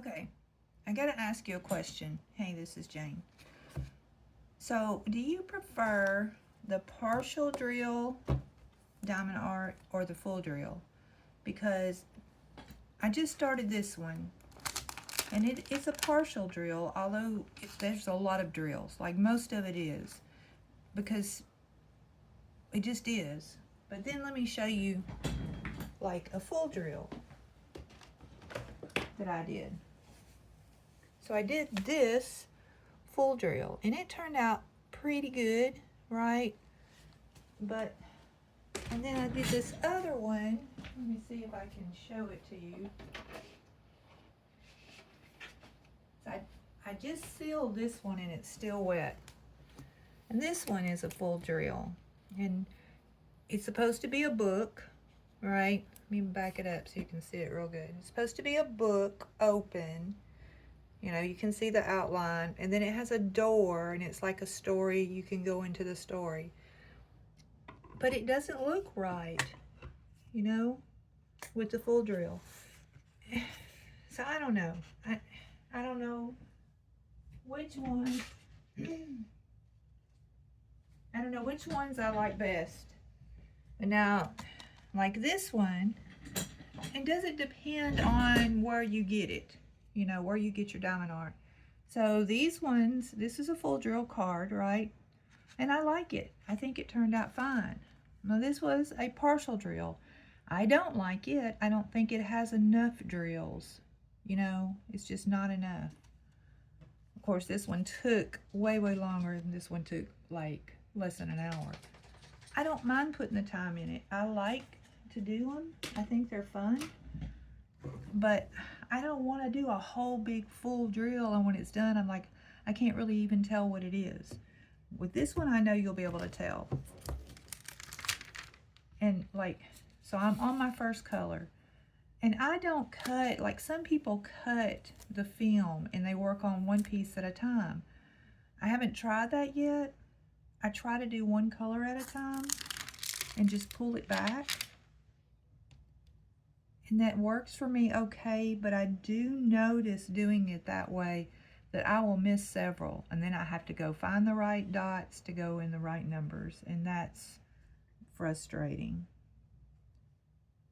Okay, I gotta ask you a question. Hey, this is Jane. So, do you prefer the partial drill diamond art or the full drill? Because I just started this one and it's a partial drill, although there's a lot of drills. Like most of it is, because it just is. But then let me show you like a full drill that I did. So I did this full drill and it turned out pretty good, right? But, and then I did this other one. Let me see if I can show it to you. So I just sealed this one and it's still wet. And this one is a full drill. And it's supposed to be a book, right? Let me back it up so you can see it real good. It's supposed to be a book, open. You know, you can see the outline, and then it has a door, and it's like a story. You can go into the story. But it doesn't look right, you know, with the full drill. So I don't know. I don't know which one. I don't know which ones I like best. But now, like this one, it doesn't depend on where you get it. You know, where you get your diamond art. So these ones, this is a full drill card, right? And I like it. I think it turned out fine. Now this was a partial drill. I don't like it. I don't think it has enough drills. You know, it's just not enough. Of course, this one took way longer than this one took like less than an hour. I don't mind putting the time in it. I like to do them. I think they're fun. But I don't want to do a whole big full drill, and when it's done, I'm like, I can't really even tell what it is. With this one, I know you'll be able to tell. And like, so I'm on my first color. And I don't cut, like some people cut the film and they work on one piece at a time. I haven't tried that yet. I try to do one color at a time and just pull it back. And that works for me okay, but I do notice doing it that way that I will miss several, and then I have to go find the right dots to go in the right numbers, and that's frustrating.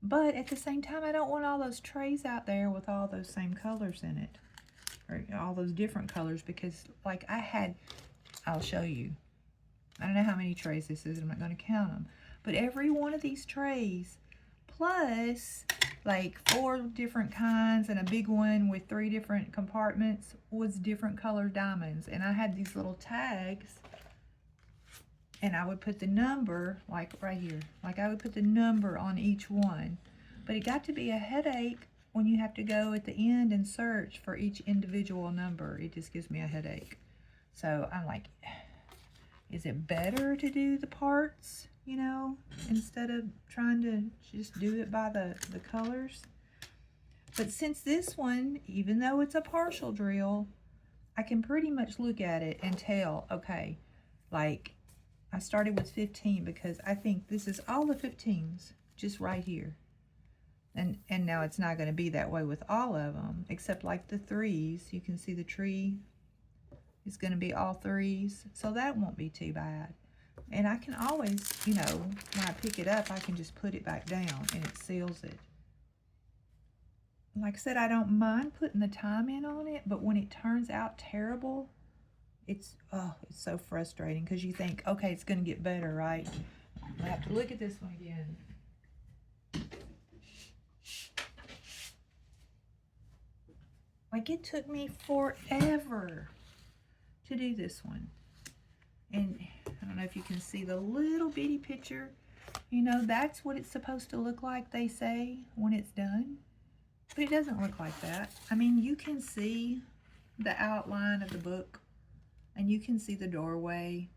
But at the same time, I don't want all those trays out there with all those same colors in it, or all those different colors, because like I'll show you. I don't know how many trays this is, I'm not going to count them, but every one of these trays plus like 4 different kinds and a big one with 3 different compartments was different colored diamonds. And I had these little tags, and I would put the number, like right here, like I would put the number on each one. But it got to be a headache when you have to go at the end and search for each individual number. It just gives me a headache. So I'm like, is it better to do the parts, you know, instead of trying to just do it by the colors? But since this one, even though it's a partial drill, I can pretty much look at it and tell, okay, like I started with 15 because I think this is all the 15s just right here. And now it's not going to be that way with all of them, except like the 3s. You can see the tree is going to be all 3s, so that won't be too bad. And I can always, you know, when I pick it up, I can just put it back down and it seals it. Like I said, I don't mind putting the time in on it, but when it turns out terrible, it's so frustrating because you think, okay, it's going to get better, right? I have to look at this one again. Like it took me forever to do this one. And I don't know if you can see the little bitty picture. You know, that's what it's supposed to look like, they say, when it's done. But it doesn't look like that. I mean, you can see the outline of the book, and you can see the doorway,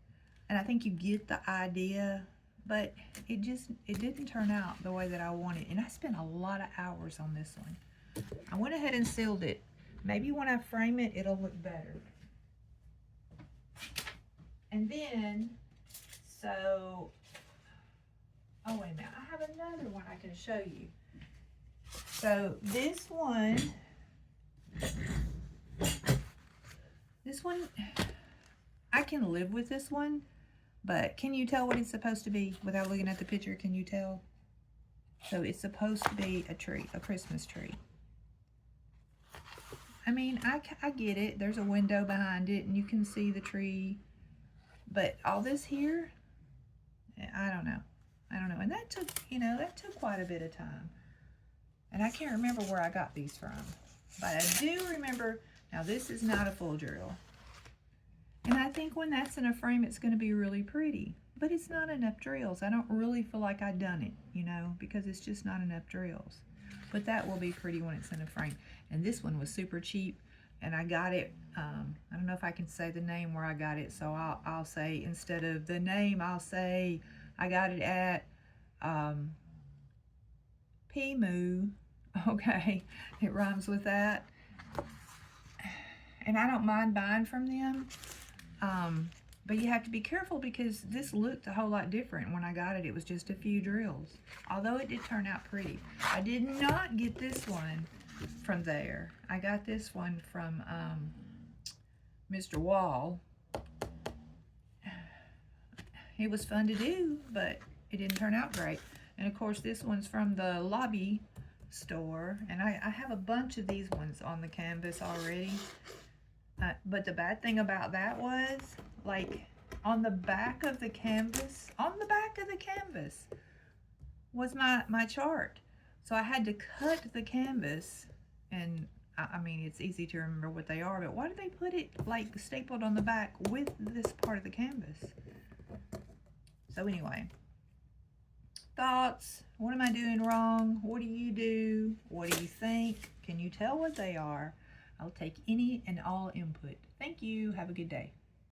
and I think you get the idea, but it didn't turn out the way that I wanted. And I spent a lot of hours on this one. I went ahead and sealed it. Maybe when I frame it, it'll look better. And then, so, oh wait a minute, I have another one I can show you. So this one this one, I can live with this one, but can you tell what it's supposed to be without looking at the picture? Can you tell? So it's supposed to be a tree, a Christmas tree. I mean, I get it. There's a window behind it and you can see the tree. But all this here, I don't know. I don't know. And that took, you know, that took quite a bit of time. And I can't remember where I got these from. But I do remember, now this is not a full drill. And I think when that's in a frame, it's going to be really pretty. But it's not enough drills. I don't really feel like I've done it, you know, because it's just not enough drills. But that will be pretty when it's in a frame. And this one was super cheap. And I got it, I don't know if I can say the name where I got it. So I'll say, instead of the name, I'll say I got it at P-Moo. Okay, it rhymes with that. And I don't mind buying from them. But you have to be careful because this looked a whole lot different. When I got it, it was just a few drills. Although it did turn out pretty. I did not get this one from there. I got this one from Mr. Wall. It was fun to do, but it didn't turn out great. And of course, this one's from the Lobby store. And I have a bunch of these ones on the canvas already. But the bad thing about that was, like, on the back of the canvas, was my chart. So I had to cut the canvas, and I mean, it's easy to remember what they are, but why did they put it, like, stapled on the back with this part of the canvas? So anyway, thoughts? What am I doing wrong? What do you do? What do you think? Can you tell what they are? I'll take any and all input. Thank you. Have a good day.